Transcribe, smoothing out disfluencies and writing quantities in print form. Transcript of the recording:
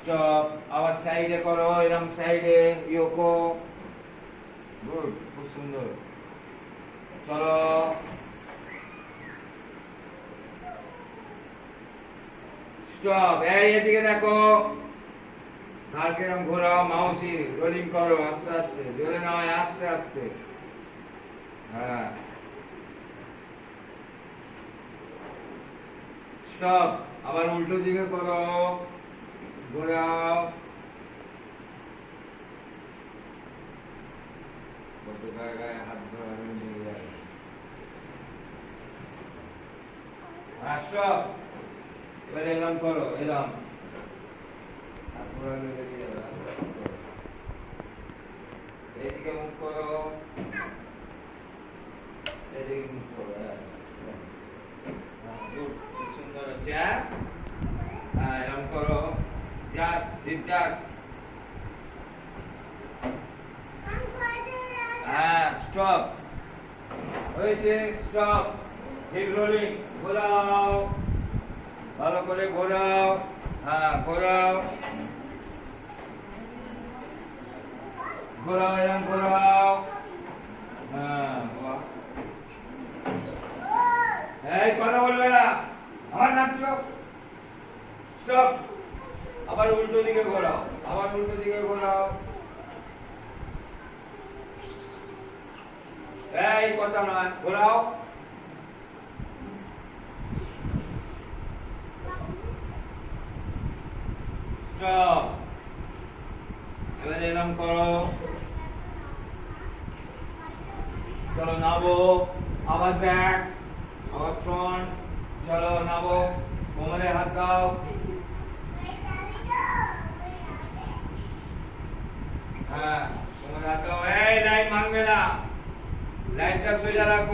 Stop. আবার সাইডে করো, এরকম সাইডে ইয়োকো। গুড, খুব সুন্দর। চলো, স্টপ। এই এদিকে দেখো, ঘাড় কেরম ঘোরাও, মাউসি রোলিং করো আস্তে আস্তে, জোরে নয়, আস্তে আস্তে। হ্যাঁ, স্টপ। আবার উল্টো দিকে করো, ঘোরাও। কত গায়ে গায়ে হাত ঘোরানো নিয়ে যায়। হ্যাঁ, স্টপ। এবার এরম করো, এরম হাত ঘোরানো লেগে যাবে। এদিকে মুখ করো, এদিকে মুখ করো। হ্যাঁ, গুড, খুব সুন্দর হচ্ছে। হ্যাঁ, এরম করো, যাক জিপ যাক। হ্যাঁ, স্টপ হয়েছে। স্টপ। হিপ রোলিং, ঘোরাও, ভালো করে ঘোরাও। হ্যাঁ, ঘোরাও, ঘোরাও, এরকম ঘোরাও। হ্যাঁ, বাহ। এই কথা বলবে না, আমার নাচছো। স্টপ। আবার উল্টো দিকে ঘোরাও, আবার উল্টো দিকে ঘোরাও। এই কথা নয়, ঘোরাও। স্টপ। এবার এরকম করো। চলো, নাবো। আবার ব্যাক, আবার ফ্রন্ট। চলো, নাবো। কোমরে হাত দাও। হ্যাঁ, কোমরে হাত দাও। এই লাইন ভাঙবে না, লাইনটা সোজা রাখো।